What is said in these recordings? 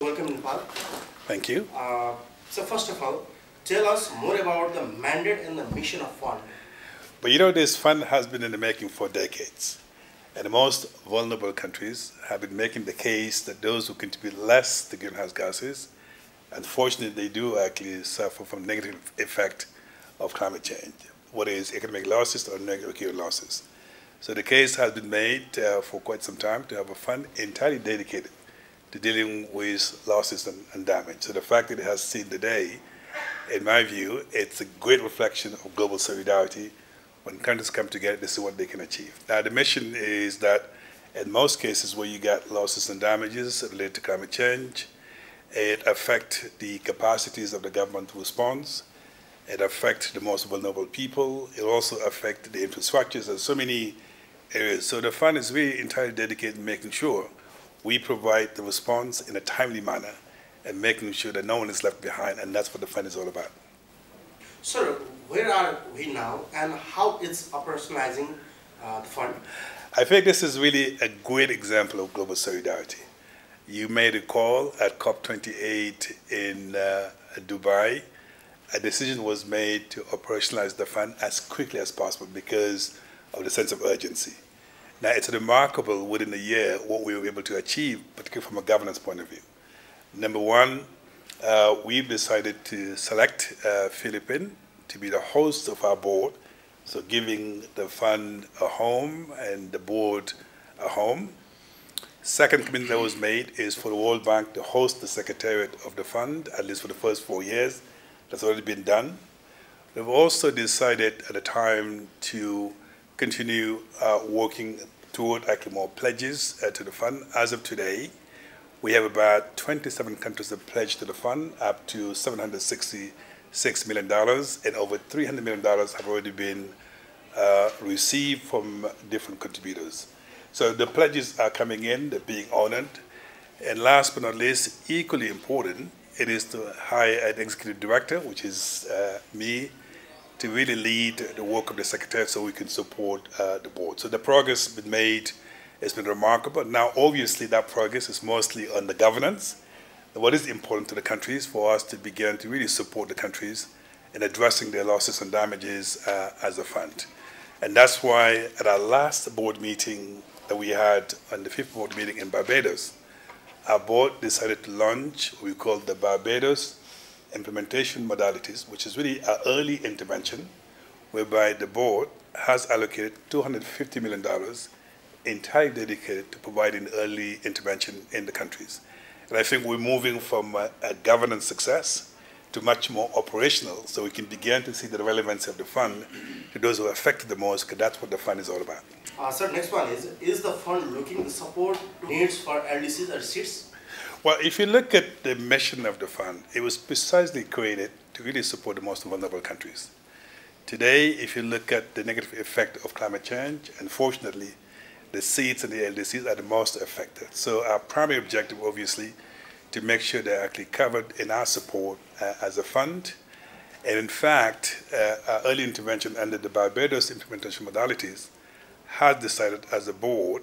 Welcome, Nepal. Thank you. So first of all, tell us more about the mandate and the mission of fund. But you know, this fund has been in the making for decades. And the most vulnerable countries have been making the case that those who contribute less to greenhouse gases, unfortunately, they do actually suffer from negative effect of climate change, whether it's economic losses or negative losses. So the case has been made for quite some time to have a fund entirely dedicated to dealing with losses and damage. So the fact that it has seen the day, in my view, it's a great reflection of global solidarity. When countries come together, this is what they can achieve. Now, the mission is that in most cases where you get losses and damages related to climate change, it affects the capacities of the government to respond. It affects the most vulnerable people. It also affects the infrastructures and so many areas. So the fund is really entirely dedicated to making sure we provide the response in a timely manner and making sure that no one is left behind, and that's what the fund is all about. Sir, where are we now and how it's operationalizing the fund? I think this is really a great example of global solidarity. You may recall at COP28 in Dubai, a decision was made to operationalize the fund as quickly as possible because of the sense of urgency. Now, it's remarkable within a year what we were able to achieve, particularly from a governance point of view. Number one, we've decided to select Philippines to be the host of our board, so giving the fund a home and the board a home. Second commitment that was made is for the World Bank to host the secretariat of the fund, at least for the first 4 years. That's already been done. We've also decided at the time to continue working toward actually more pledges to the fund. As of today, we have about 27 countries that pledged to the fund, up to $766 million, and over $300 million have already been received from different contributors. So the pledges are coming in, they're being honored. And last but not least, equally important, it is to hire an executive director, which is me, to really lead the work of the secretariat so we can support the board. So the progress been made has been remarkable. Now, obviously, that progress is mostly on the governance. What is important to the countries for us to begin to really support the countries in addressing their losses and damages as a fund. And that's why at our last board meeting that we had on the 5th board meeting in Barbados, our board decided to launch what we call the Barbados implementation modalities, which is really an early intervention, whereby the board has allocated $250 million entirely dedicated to providing early intervention in the countries. And I think we're moving from a governance success to much more operational, so we can begin to see the relevance of the fund to those who are affected the most, because that's what the fund is all about. Sir, next one is the fund looking to support needs for LDCs or seats? Well, if you look at the mission of the fund, it was precisely created to really support the most vulnerable countries. Today, if you look at the negative effect of climate change, unfortunately, the seeds and the LDCs are the most affected. So our primary objective, obviously, to make sure they're actually covered in our support as a fund. And in fact, our early intervention under the Barbados implementation modalities has decided as a board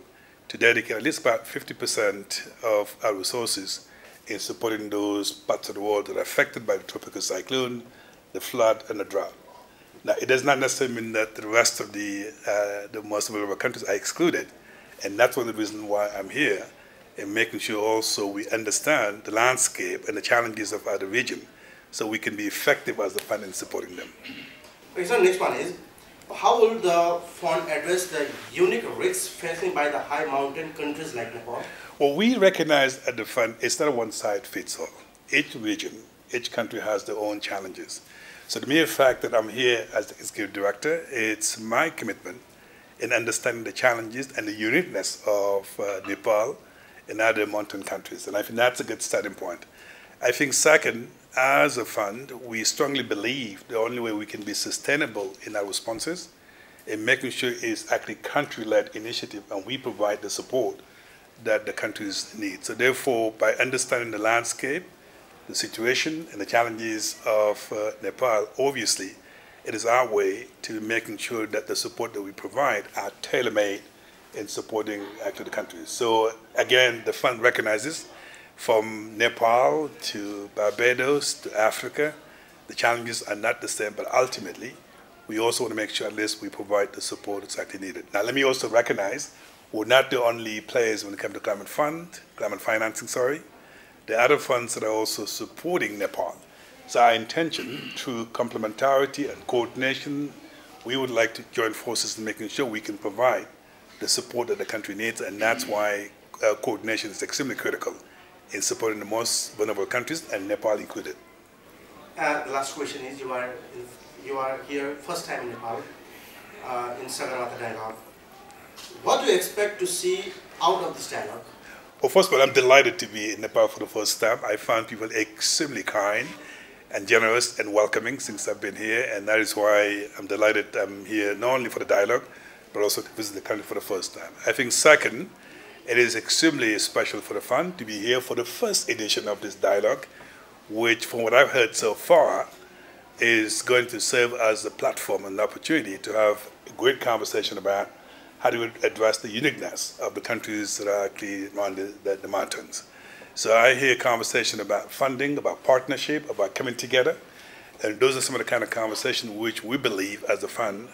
to dedicate at least about 50% of our resources in supporting those parts of the world that are affected by the tropical cyclone, the flood, and the drought. Now, it does not necessarily mean that the rest of the most vulnerable countries are excluded, and that's one of the reasons why I'm here, in making sure also we understand the landscape and the challenges of our region, so we can be effective as the fund in supporting them. Okay, so next one is, how will the fund address the unique risks faced by the high mountain countries like Nepal? Well, we recognize at the fund it's not a one-size-fits-all. Each region, each country has their own challenges. So the mere fact that I'm here as the executive director, it's my commitment in understanding the challenges and the uniqueness of Nepal and other mountain countries. And I think that's a good starting point. I think second, as a fund, we strongly believe the only way we can be sustainable in our responses in making sure it's actually country-led initiative and we provide the support that the countries need. So therefore, by understanding the landscape, the situation and the challenges of Nepal, obviously, it is our way to making sure that the support that we provide are tailor-made in supporting actually the countries. So again, the fund recognizes From Nepal to Barbados to Africa, the challenges are not the same, but ultimately, we also want to make sure at least we provide the support that's actually needed. Now, let me also recognize we're not the only players when it comes to climate financing, sorry. There are other funds that are also supporting Nepal. So our intention, through complementarity and coordination, we would like to join forces in making sure we can provide the support that the country needs, and that's why coordination is extremely critical in supporting the most vulnerable countries, and Nepal included. The last question is, you are here first time in Nepal, in Sagarmatha dialogue. What do you expect to see out of this dialogue? Well, first of all, I'm delighted to be in Nepal for the first time. I found people extremely kind and generous and welcoming since I've been here, and that is why I'm delighted I'm here not only for the dialogue, but also to visit the country for the first time. I think second, it is extremely special for the fund to be here for the first edition of this dialogue, which from what I've heard so far is going to serve as a platform and an opportunity to have a great conversation about how do we address the uniqueness of the countries that are actually around the mountains. So I hear conversation about funding, about partnership, about coming together, and those are some of the kind of conversations which we believe as a fund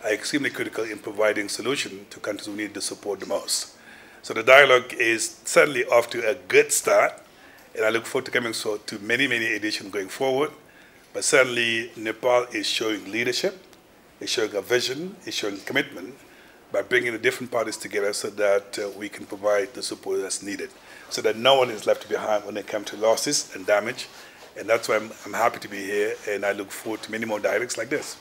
are extremely critical in providing solutions to countries who need the support the most. So the dialogue is certainly off to a good start, and I look forward to coming to many, many editions going forward. But certainly Nepal is showing leadership, is showing a vision, is showing commitment by bringing the different parties together so that we can provide the support that's needed, so that no one is left behind when it comes to losses and damage. And that's why I'm happy to be here, and I look forward to many more dialogues like this.